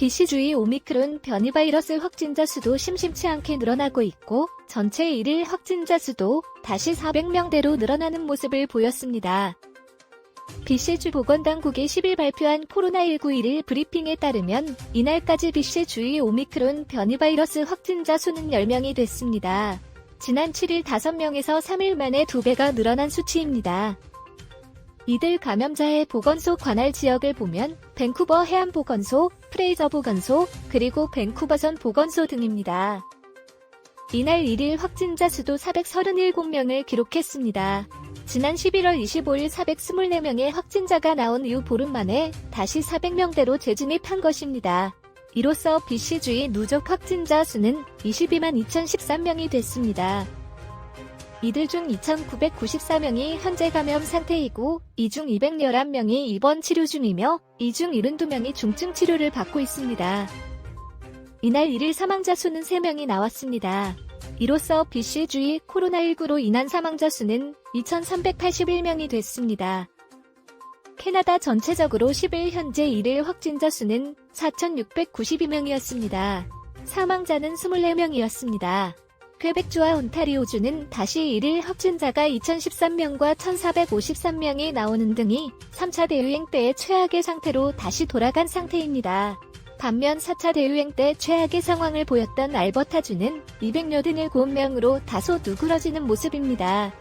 BC주의 오미크론 변이 바이러스 확진자 수도 심심치 않게 늘어나고 있고 전체 일일 확진자 수도 다시 400명대로 늘어나는 모습을 보였습니다. BC주 보건당국이 10일 발표한 코로나19 일일 브리핑에 따르면 이날까지 BC주의 오미크론 변이 바이러스 확진자 수는 10명이 됐습니다. 지난 7일 5명에서 3일 만에 2배가 늘어난 수치입니다. 이들 감염자의 보건소 관할 지역을 보면 밴쿠버 해안보건소, 프레이저 보건소, 그리고 밴쿠버선 보건소 등입니다. 이날 일일 확진자 수도 437명을 기록했습니다. 지난 11월 25일 424명의 확진자가 나온 이후 보름 만에 다시 400명대로 재진입한 것입니다. 이로써 BC주의 누적 확진자 수는 22만 2013명이 됐습니다. 이들 중 2,994명이 현재 감염 상태이고 이 중 211명이 입원 치료 중이며 이 중 72명이 중증 치료를 받고 있습니다. 이날 일일 사망자 수는 3명이 나왔습니다. 이로써 BC주의 코로나19로 인한 사망자 수는 2,381명이 됐습니다. 캐나다 전체적으로 10일 현재 일일 확진자 수는 4,692명이었습니다. 사망자는 24명이었습니다. 퀘벡주와 온타리오주는 다시 일일 확진자가 2,013명과 1,453명이 나오는 등이 3차 대유행 때의 최악의 상태로 다시 돌아간 상태입니다. 반면 4차 대유행 때 최악의 상황을 보였던 알버타주는 287명으로 다소 누그러지는 모습입니다.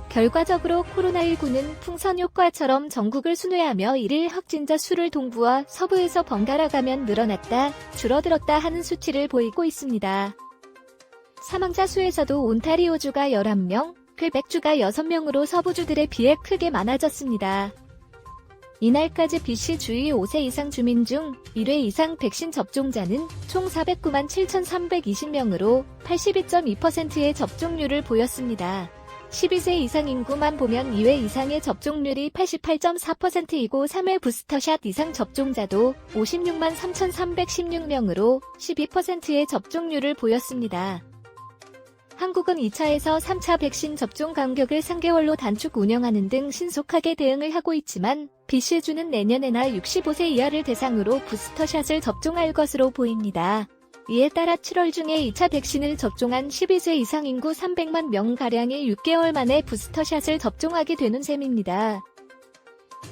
결과적으로 코로나19는 풍선 효과처럼 전국을 순회하며 일일 확진자 수를 동부와 서부에서 번갈아 가면 늘어났다, 줄어들었다 하는 수치를 보이고 있습니다. 사망자 수에서도 온타리오주가 11명, 퀘벡주가 6명으로 서부주들에 비해 크게 많아졌습니다. 이날까지 BC주의 5세 이상 주민 중 1회 이상 백신 접종자는 총 409만 7,320명으로 82.2%의 접종률을 보였습니다. 12세 이상 인구만 보면 2회 이상의 접종률이 88.4%이고 3회 부스터샷 이상 접종자도 56만 3,316명으로 12%의 접종률을 보였습니다. 한국은 2차에서 3차 백신 접종 간격을 3개월로 단축 운영하는 등 신속하게 대응을 하고 있지만 BC주는 내년에나 65세 이하를 대상으로 부스터샷을 접종할 것으로 보입니다. 이에 따라 7월 중에 2차 백신을 접종한 12세 이상 인구 300만 명가량이 6개월 만에 부스터샷을 접종하게 되는 셈입니다.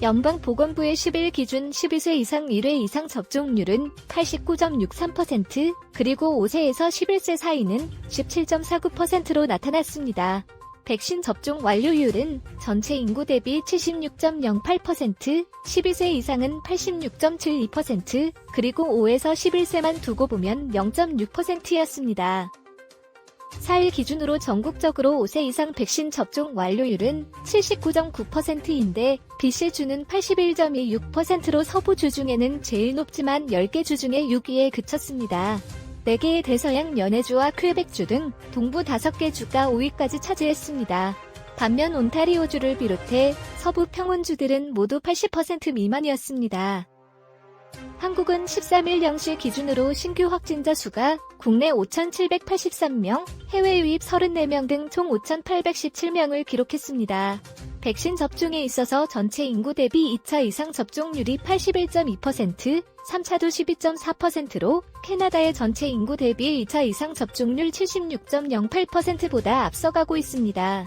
연방보건부의 10일 기준 12세 이상 1회 이상 접종률은 89.63%, 그리고 5세에서 11세 사이는 17.49%로 나타났습니다. 백신 접종 완료율은 전체 인구 대비 76.08%, 12세 이상은 86.72%, 그리고 5에서 11세만 두고 보면 0.6%였습니다. 4일 기준으로 전국적으로 5세 이상 백신 접종 완료율은 79.9%인데 BC주는 81.26%로 서부주 중에는 제일 높지만 10개 주 중에 6위에 그쳤습니다. 4개의 대서양 연해주와 퀘벡주 등 동부 5개 주가 5위까지 차지했습니다. 반면 온타리오주를 비롯해 서부 평원주들은 모두 80% 미만이었습니다. 한국은 13일 0시 기준으로 신규 확진자 수가 국내 5,783명, 해외 유입 34명 등 총 5,817명을 기록했습니다. 백신 접종에 있어서 전체 인구 대비 2차 이상 접종률이 81.2%, 3차도 12.4%로 캐나다의 전체 인구 대비 2차 이상 접종률 76.08%보다 앞서가고 있습니다.